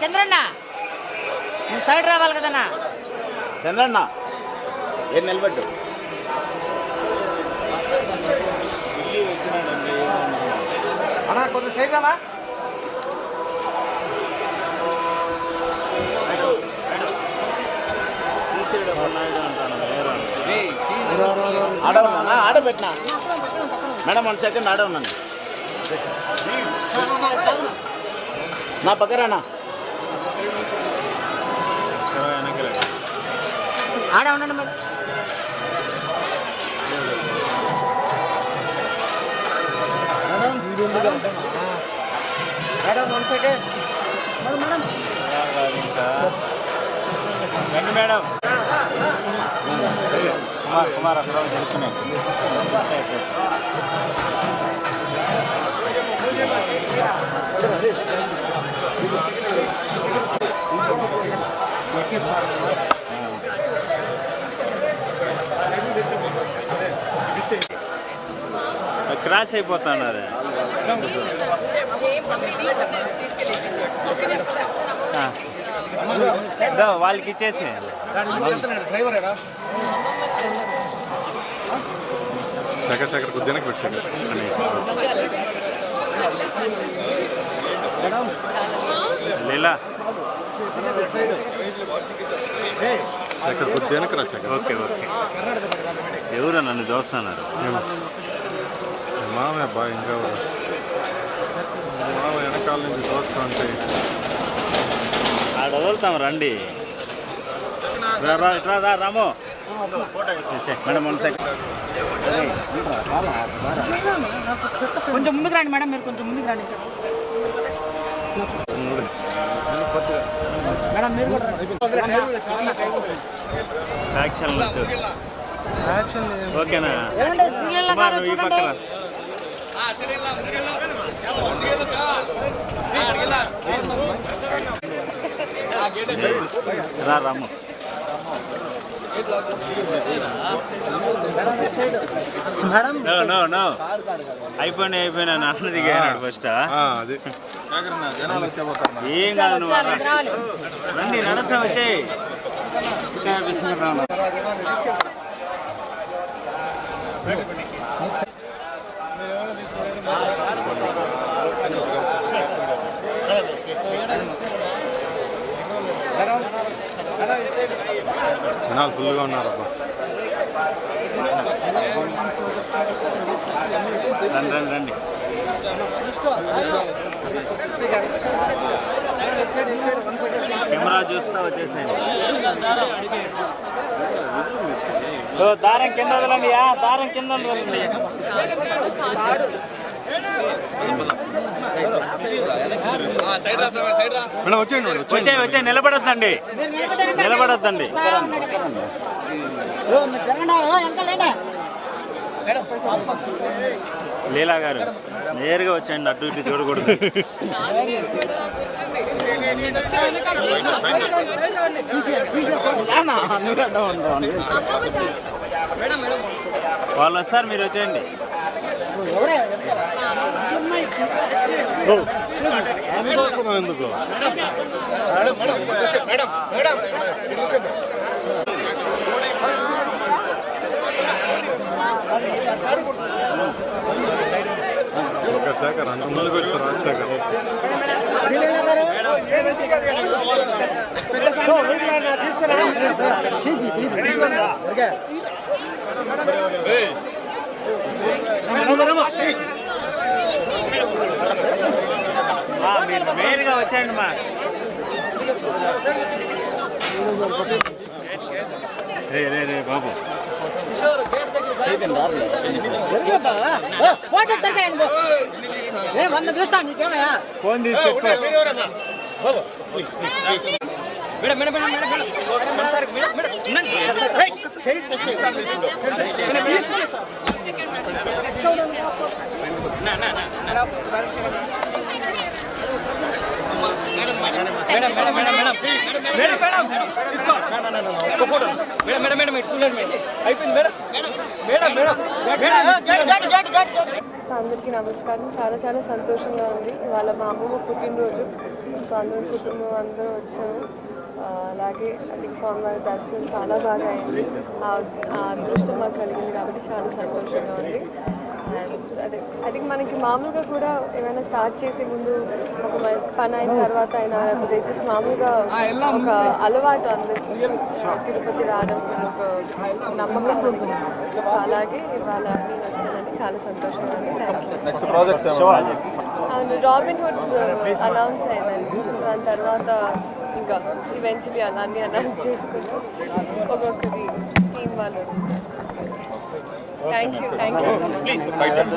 చంద్రన్న నువ్వు సైడ్ రావాలి కదన్నా. చంద్రన్న ఏం నిలబెట్టు. అన్నా కొంత సైడ్ రావా. ఆడవున్నా ఆడబెట్టినా మేడం 1 సెకండ్ ఆడవున్నాను నా పక్కరానా ఆడ ఉన్నాను మేడం. మేడం 1 సెకండ్ మేడం రండి మేడం. కుమార్ అక్కడ చెప్తున్నాయి. క్రాష్ అయిపోతున్నారు. వాళ్ళకి ఇచ్చేసి శేఖర్ కొద్దిగా పెట్టాడు. లీలా శేఖర్ కొద్దిగా రా శేఖర్. Okay okay. ఎవరు నన్ను చూస్తున్నారు? మామే బాగా ఇంకా మామ వెనకాల నుంచి చూస్తా అంటే ఆడ వదులుతాం రండి. రా రామో మేడం 1 సెకండ్. కొంచెం ముందుకు రండి మేడం. మీరు కొంచెం ముందుకు రండి మేడం. మీరు కూడా ఓకేనా కుమార్ ఈ పక్కన రా రాము. నో అయిపోయినా నాన్న దిగాడు ఫస్ట్. ఏం కాదు నువ్వు రండి నడుస్తా వచ్చే. జనాలు ఫుల్గా ఉన్నారబ్బా. రండి. కెమెరా చూస్తా వచ్చేసేయండి. దారం కింద వదలండి. దారం కింద వదలండి. వచ్చే నిలబడొద్దండి. లీలా గారు నేరుగా వచ్చేయండి. అటు ఇటు చూడకూడదు. వాళ్ళు వస్తారు, మీరు వచ్చేయండి. ఎందుకు శేఖర్ అంత ముందుకు వచ్చి రాజశేఖర్ మీరు మెయిన్గా వచ్చేయండి మా. రే బాబు ఫోన్ తీసుకెళ్ళి అయిపోయింది మేడం. అందరికీ నమస్కారం. చాలా చాలా సంతోషంగా ఉంది. ఇవాళ మా అమ్మమ్మ పుట్టినరోజు. సో అందరం కుటుంబం అందరం వచ్చాము. అలాగే అధిక స్వామివారి దర్శనం చాలా బాగా అయింది. ఆ అదృష్టం మాకు కలిగింది కాబట్టి చాలా సంతోషంగా ఉంది. అండ్ అదే మనకి మామూలుగా కూడా ఏమైనా స్టార్ట్ చేసే ముందు ఒక పని అయిన తర్వాత అయినా లేకపోతే జస్ట్ మామూలుగా ఒక అలవాటు అందరికీ తిరుపతి రావడం ఒక నమ్మకం ఉంటుంది. సో అలాగే ఇవాళ నేను వచ్చానండి, చాలా సంతోషంగా ఉంది. అవును, రాబిన్ హుడ్ అనౌన్స్ అయిందండి. సో దాని తర్వాత ఇంకా ఈవెన్చువలీ అన్నీ అనౌన్స్ చేసుకుంటూ ఒక్కొక్కటి టీం వాళ్ళు. Thank you so much.